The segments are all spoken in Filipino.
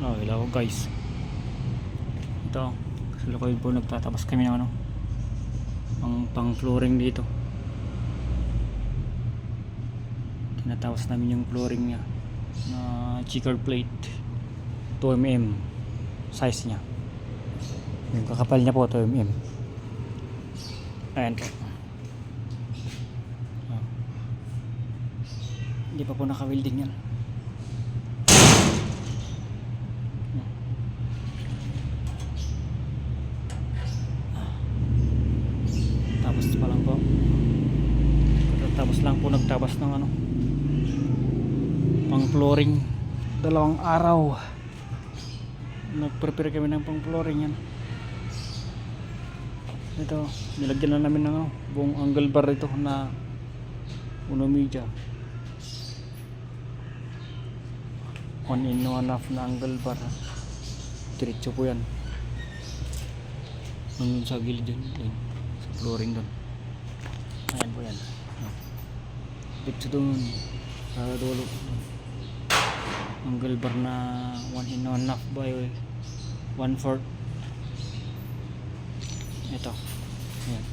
Oh, hello guys. Ito, sa Lukoy po nagtatabas kami ng ang pang flooring dito. Tinatawas namin yung flooring niya na checkered plate 2mm size niya. Yung kakapal niya po 2mm. Ayan po. Oh. Hindi pa po naka-welding yan. Tapos pa lang po. Tapos lang po nagtabas ng pang flooring. 2 araw nag-prepare kami ng pang flooring yan. Ito, nilagyan na namin ng buong angle bar ito na uno media 1.5 na angle bar. Diretso po yan hanggang sa gilid yun, sa flooring doon. Ayan po yan, diretso doon sa dulo. Angle bar na 1.5 by 1/4. Ito, ayan,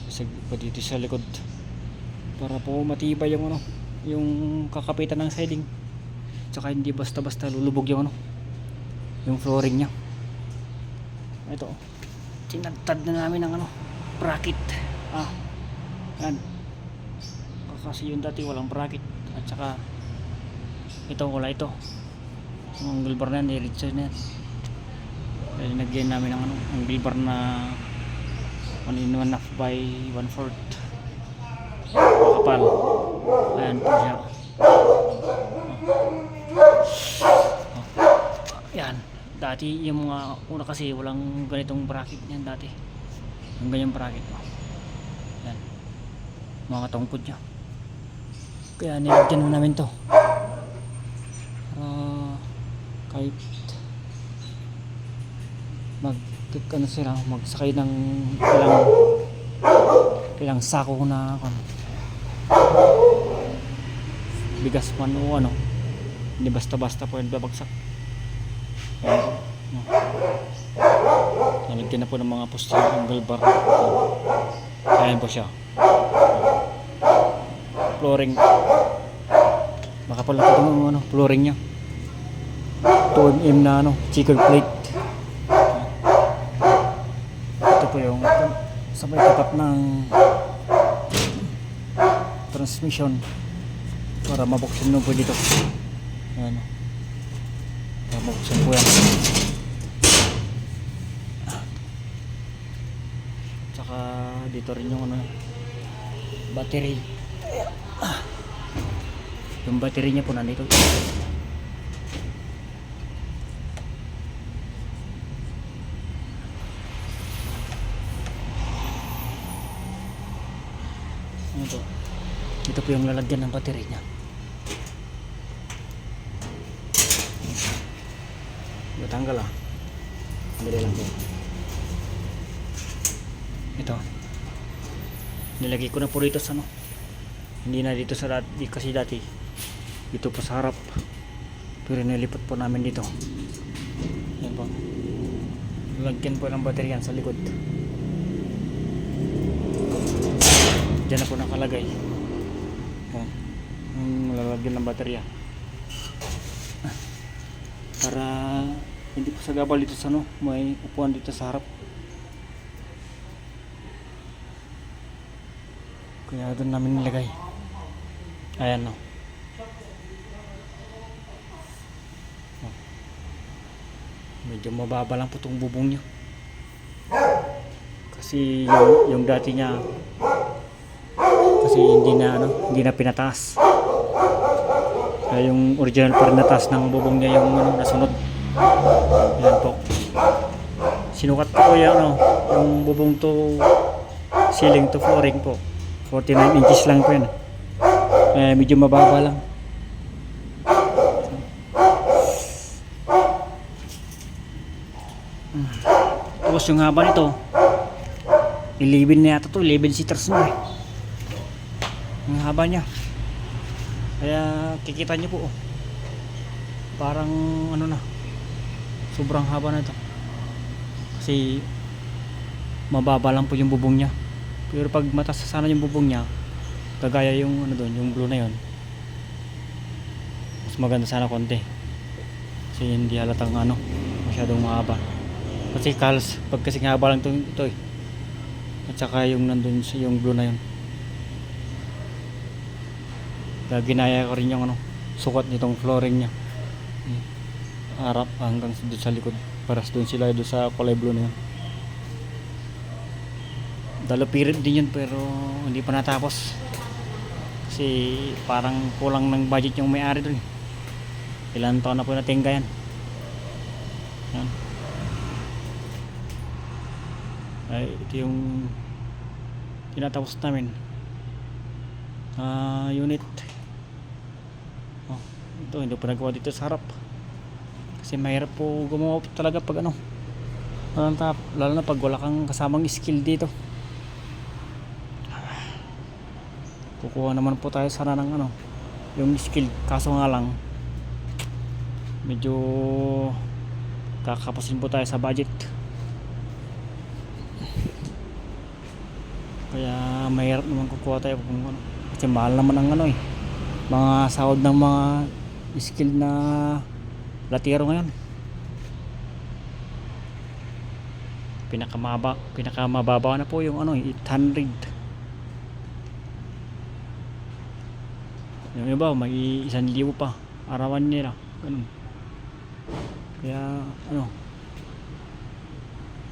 isag pa dito sa likod para po matibay yung yung kakapitan ng siding, tsaka hindi basta basta lulubog yung yung flooring nya. Ito, tinadtad na namin ng bracket. Yan, kasi yung dati walang bracket, at saka ito wala ito. Yung angle bar na yan, diretso na yan. Kaya nagyan namin ng angle bar na 1.5 by 1/4 kapal. Ayan po siya. Yan, dati yung mga una kasi walang ganitong bracket niyan dati. Yung ganyang bracket po. Yan, mga tungkod niya. Kaya nilagyan na namin to kahit sila magsakay ng ilang sako na bigas man o hindi basta basta po yung babagsak. Nalagyan na po ng mga poste ng angle bar. Ayan po siya, flooring. Makapal na po itong flooring nya 2mm na checkered plate. Ito po yung sa may tapat ng transmission para mabuksan nyo po dito. Ayan, para mabuksan po yan. Tsaka dito rin yung battery. Yung battery nya po nandito. Ito po yung lalagyan ng battery nya. Matanggal Dali lang po. Ito, nilagay ko na po dito sa hindi na dito sa dati, kasi dati dito po sa harap, pero nilipat po namin dito. Yan po, lalagyan po ng battery yan sa likod. Diyan na po nakalagay yung lalagyan ng baterya para hindi po sa gabal dito sa may upuan dito sa harap. Kaya doon namin nilagay. Ayan medyo mababa lang po itong bubong nyo kasi yung dati niya kasi hindi na pinataas. Kaya yung original pa rin na taas ng bubong niya yung nasunod. Ayan po, sinukat ko yung bubong to ceiling to flooring po, 49 inches lang po yan. Medyo mababa lang. Tapos yung haba nito 11 na yata to, 11 seaters na ang haba niya. Kaya kikita niyo po parang ano na, sobrang haba na ito kasi mababa lang po yung bubong niya. Pero pag mataas sana yung bubong niya, kagaya yung ano doon, yung blue na yon, mas maganda sana konti kasi hindi halatang ano masyadong mahaba. Kasi kalos pag kasi haba lang ito eh, at saka yung nandun sa yung blue na yon, kaya ginaya ko rin yung ano sukat nitong flooring niya, harap hanggang doon sa likod, paras doon sila doon sa kulay blue na yun. Dalapirit din yun pero hindi pa natapos kasi parang kulang ng budget yung may-ari doon. Ilan taon na po natingga yan. Yan. Ay, ito yung tinatapos namin unit. Oh, ito hindi pa nagawa dito sa harap kasi mahirap po gumawa po talaga pag ano, lalo na pag wala kang kasamang skill dito. Kukuha naman po tayo sana ng ano yung skill, kaso nga lang medyo kakapasin po tayo sa budget, kaya mahirap naman kukuha tayo kung ano, kasi mahal naman ang ano eh, mga sahod ng mga skill na latiro ngayon. Pinakamababa na po yung ano 800. Yung iba may 1,000 pa arawan nila, ganun. Kaya ano,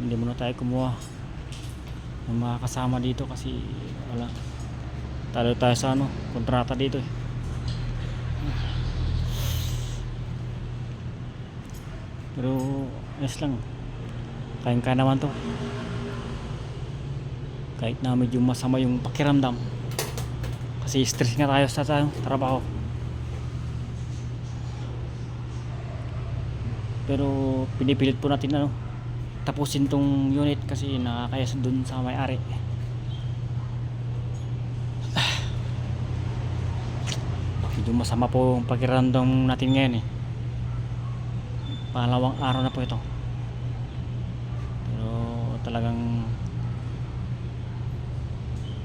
hindi muna tayo kumuha ng mga kasama dito kasi wala, talo tayo sa ano kontrata dito eh. Pero ayos lang, kaya naman to kahit na medyo masama yung pakiramdam kasi stress nga tayo sa trabaho. Pero pinipilit po natin ano tapusin tong unit kasi nakakaya dun sa may-ari. Medyo masama po ang pakiramdam natin ngayon eh, pangalawang araw na po ito. Pero talagang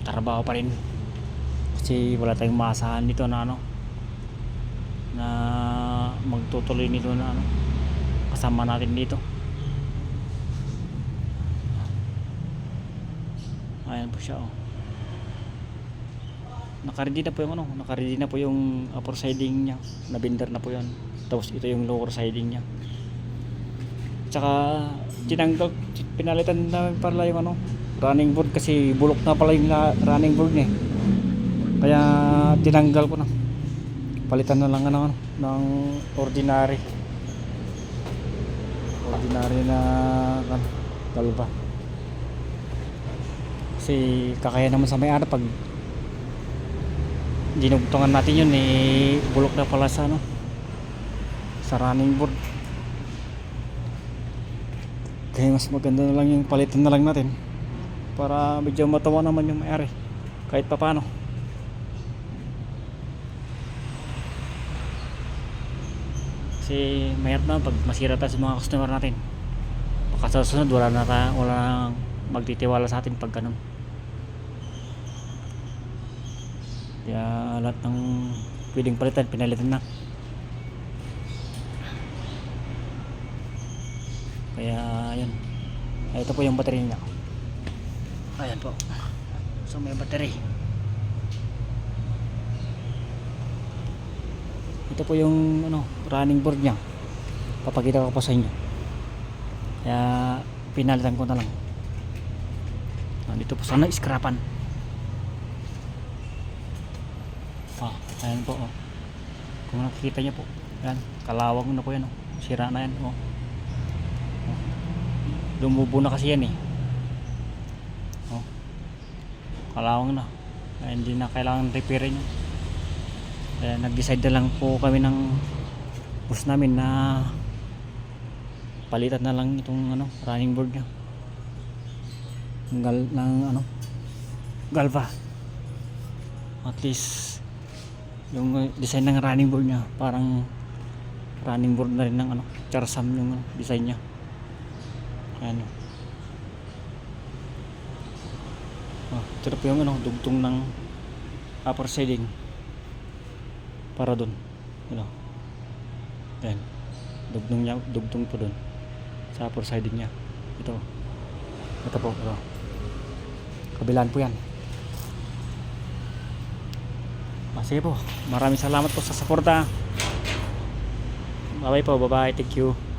trabaho pa rin kasi wala tayong maasahan dito na ano na magtutuloy nito na ano kasama natin dito. Ayan po siya oh. Nakaready na po yung ano, nakaready na po yung upper siding niya, nabindar na po yan. Tapos ito yung lower siding niya, tsaka pinalitan namin pala yung ano running board kasi bulok na pala yung running board niya, kaya tinanggal ko na, palitan na lang ano ng ordinary na galva kasi kakaya naman sa may-ari pag dinugtungan natin yun eh, bulok na pala sa ano sa running board. Kaya mas maganda na lang yung palitan na lang natin para medyo matawa naman yung may-ari kahit pa paano. Kasi mahirap na pag masira tayo sa mga customer natin, baka sa susunod wala nang magtitiwala sa atin pag ganun. Kaya lahat ng pwedeng palitan pinalitan na. Kaya yun, ito po yung battery niya. Ayan po, so may battery. Ito po yung ano running board niya, papakita ko po sa inyo. Kaya pinalitan ko na lang. Dito po sana iskrapan. Ayan po oh. Kung nakikita niyo po, ayan, kalawang na po yan oh. Sira na yan oh. Lumubo na kasi yan eh oh. Kalawang na, kaya hindi na kailangan repairin yan. Kaya nag-decide na lang po kami ng boss namin na palitan na lang itong ano running board niya ng ano galva. At least yung design ng running board niya parang running board na rin ng ano, Charsam yung design niya. Ayan. Ito na po yung ano, dugtong ng upper siding para dun. Ano? Ayan. Dugtong po dun sa upper siding niya. Ito po, ito. Kabilaan po yan. Sige po, maraming salamat po sa suporta. Bye bye po, bye bye, thank you.